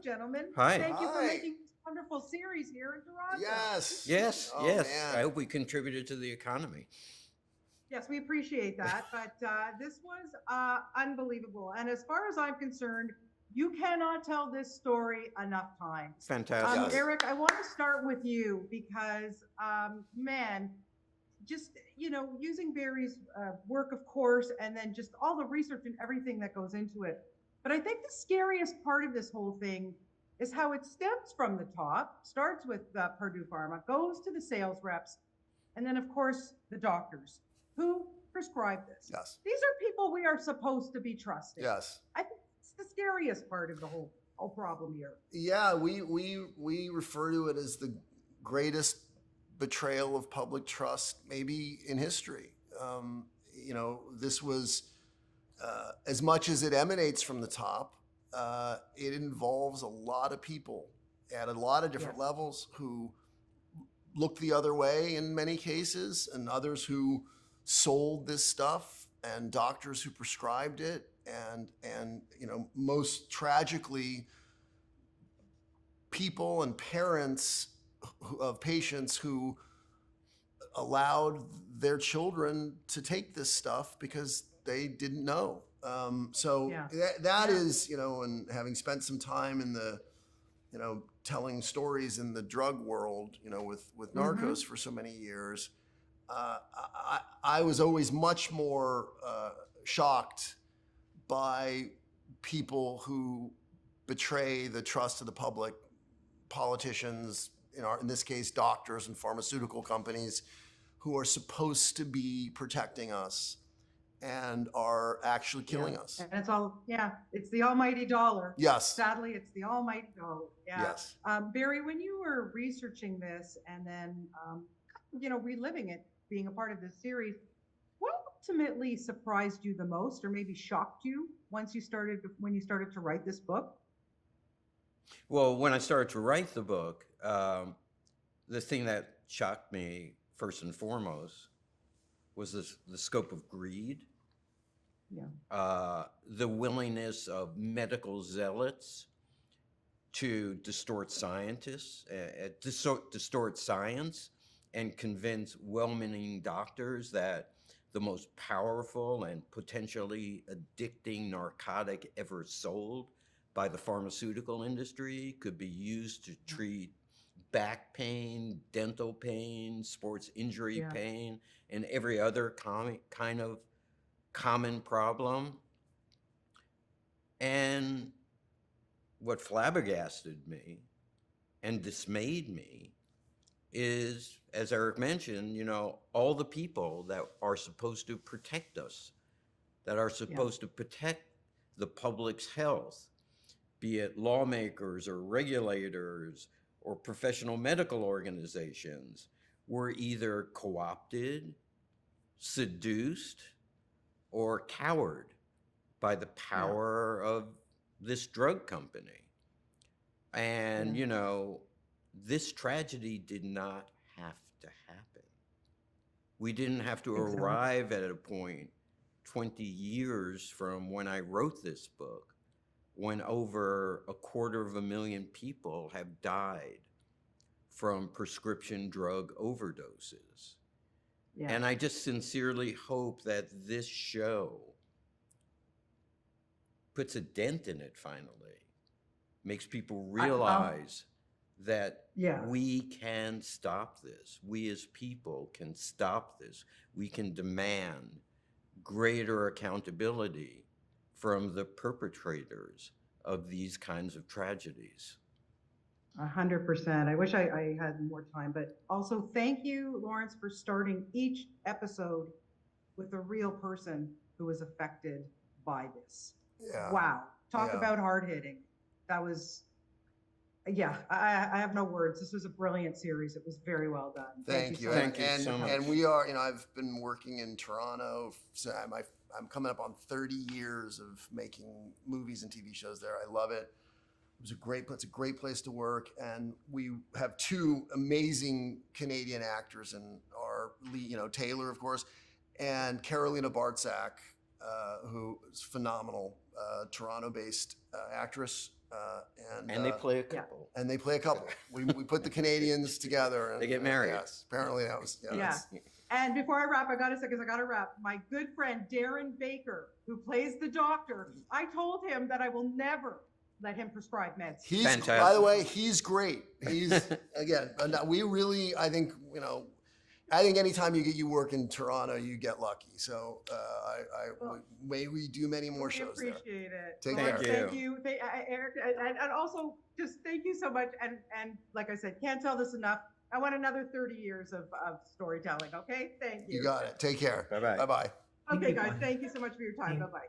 gentlemen. Hi. Thank you for Hi. making this wonderful series here in Toronto. Yes. Yes, Oh, yes. man. I hope we contributed to the economy. Yes, we appreciate that. But this was unbelievable. And as far as I'm concerned, you cannot tell this story enough times. Fantastic. Yes. Eric, I want to start with you because, man, just, using Barry's work, of course, and then just all the research and everything that goes into it. But I think the scariest part of this whole thing is how it stems from the top, starts with Purdue Pharma, goes to the sales reps, and then, of course, the doctors who prescribe this. Yes. These are people we are supposed to be trusting. Yes. I think it's the scariest part of the whole problem here. Yeah, we refer to it as the greatest betrayal of public trust maybe in history. This was, as much as it emanates from the top, it involves a lot of people at a lot of different levels who looked the other way in many cases, and others who sold this stuff, and doctors who prescribed it, and most tragically, people and parents of patients who allowed their children to take this stuff because they didn't know. That is, and having spent some time in the, telling stories in the drug world, with Narcos for so many years, I was always much more shocked by people who betray the trust of the public, politicians, in this case, doctors and pharmaceutical companies who are supposed to be protecting us and are actually killing us. And it's all, it's the almighty dollar. Yes. Sadly, it's the almighty dollar. Yeah. Yes. Barry, when you were researching this and then, reliving it, being a part of this series, what ultimately surprised you the most or maybe shocked you when you started to write this book? Well, when I started to write the book, the thing that shocked me first and foremost was the scope of greed. The willingness of medical zealots to distort scientists, distort science, and convince well-meaning doctors that the most powerful and potentially addicting narcotic ever sold by the pharmaceutical industry could be used to treat back pain, dental pain, sports injury pain, and every other kind of common problem. And what flabbergasted me and dismayed me is, as Eric mentioned, all the people that are supposed to protect us, that are supposed to protect the public's health, be it lawmakers or regulators or professional medical organizations, were either co-opted, seduced, or cowered by the power of this drug company. And, this tragedy did not have to happen. We didn't have to arrive at a point 20 years from when I wrote this book, when over 250,000 people have died from prescription drug overdoses. And I just sincerely hope that this show puts a dent in it finally, makes people realize that we can stop this. We as people can stop this. We can demand greater accountability from the perpetrators of these kinds of tragedies. 100%. I wish I had more time, but also thank you, Lawrence, for starting each episode with a real person who was affected by this. Yeah. Wow. Talk about hard hitting. That was, I have no words. This was a brilliant series. It was very well done. Thank you. Thank you so much. And we are, I've been working in Toronto. So I'm coming up on 30 years of making movies and TV shows there. I love it. It's a great place to work, and we have two amazing Canadian actors in our lead, Taylor, of course, and Carolina Bartzak, who is phenomenal, Toronto-based actress And they play a couple. And they play a couple. We put the Canadians together. And, They get married. Yes, apparently that was. Yeah. Yeah. And before I wrap, I gotta say, because I gotta wrap, my good friend Darren Baker, who plays the doctor, I told him that I will never let him prescribe meds. He's, Fantastic. by the way, he's great. He's, again, we really, I think, anytime you work in Toronto, you get lucky. So may we do many more shows there. Appreciate it. Take Well, care. Thank you, Eric, and also just thank you so much. And like I said, can't tell this enough. I want another 30 years of storytelling. Okay, thank you. You got it. Take care. Bye-bye. Bye-bye. Okay, guys, thank you so much for your time. Bye-bye.